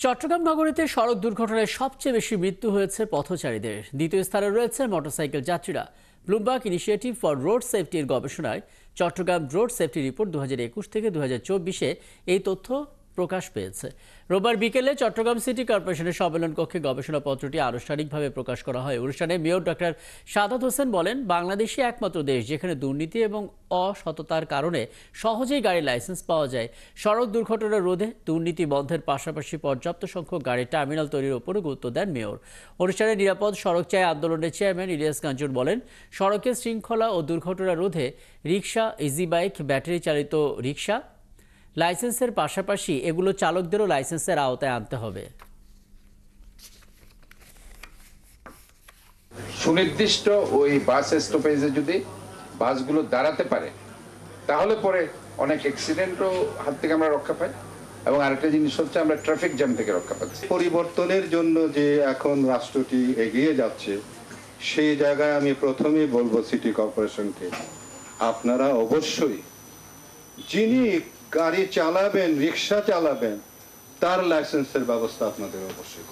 চট্টগ্রাম নগরীতে সড়ক দুর্ঘটনায় সবচেয়ে বেশি মৃত্যু হয়েছে পথচারীদের। দ্বিতীয় স্থানে রয়েছে মোটরসাইকেল যাত্রীরা। ব্লুমবার্গ ইনিশিয়েটিভ ফর রোড সেফটির গবেষণায় চট্টগ্রাম রোড সেফটি রিপোর্ট 2021 থেকে 2024 এই তথ্য প্রকাশ পেয়েছে। রোববার বিকেলে চট্টগ্রাম সিটি কর্পোরেশনের সম্মেলন কক্ষে গবেষণাপত্রটি আনুষ্ঠানিকভাবে প্রকাশ করা হয়। অনুষ্ঠানে মেয়র ডক্টর সাদাত হোসেন বলেন, বাংলাদেশই একমাত্র দেশ যেখানে দুর্নীতি এবং অসততার কারণে সহজেই গাড়ির লাইসেন্স পাওয়া যায়। সড়ক দুর্ঘটনা রোধে দুর্নীতি বন্ধের পাশাপাশি পর্যাপ্ত সংখ্যক গাড়ির টার্মিনাল তৈরির উপরও গুরুত্ব দেন মেয়র। অনুষ্ঠানে নিরাপদ সড়ক চাই আন্দোলনের চেয়ারম্যান ইলিয়াস কাঞ্চন বলেন, সড়কের শৃঙ্খলা ও দুর্ঘটনা রোধে রিকশা, ইজি বাইক, ব্যাটারি চালিত রিকশা লাইসেন্সের পাশাপাশি এগুলো চালকদেরও লাইসেন্সের আওতায় আনতে হবে। সুনির্দিষ্ট ওই বাস স্টপেজে যদি বাসগুলো দাঁড়াতে পারে তাহলে পরে অনেক অ্যাক্সিডেন্টও হাত থেকে আমরা রক্ষা পাই, এবং আরেকটা জিনিস হচ্ছে আমরা ট্রাফিক জ্যাম থেকে রক্ষা পাচ্ছি। পরিবর্তনের জন্য যে এখন রাষ্ট্রটি এগিয়ে যাচ্ছে, সেই জায়গায় আমি প্রথমেই বলবো সিটি কর্পোরেশনকে, আপনারা অবশ্যই যিনি গাড়ি চালাবেন, রিক্সা চালাবেন, তার লাইসেন্সের ব্যবস্থা আপনাদের অবশ্যই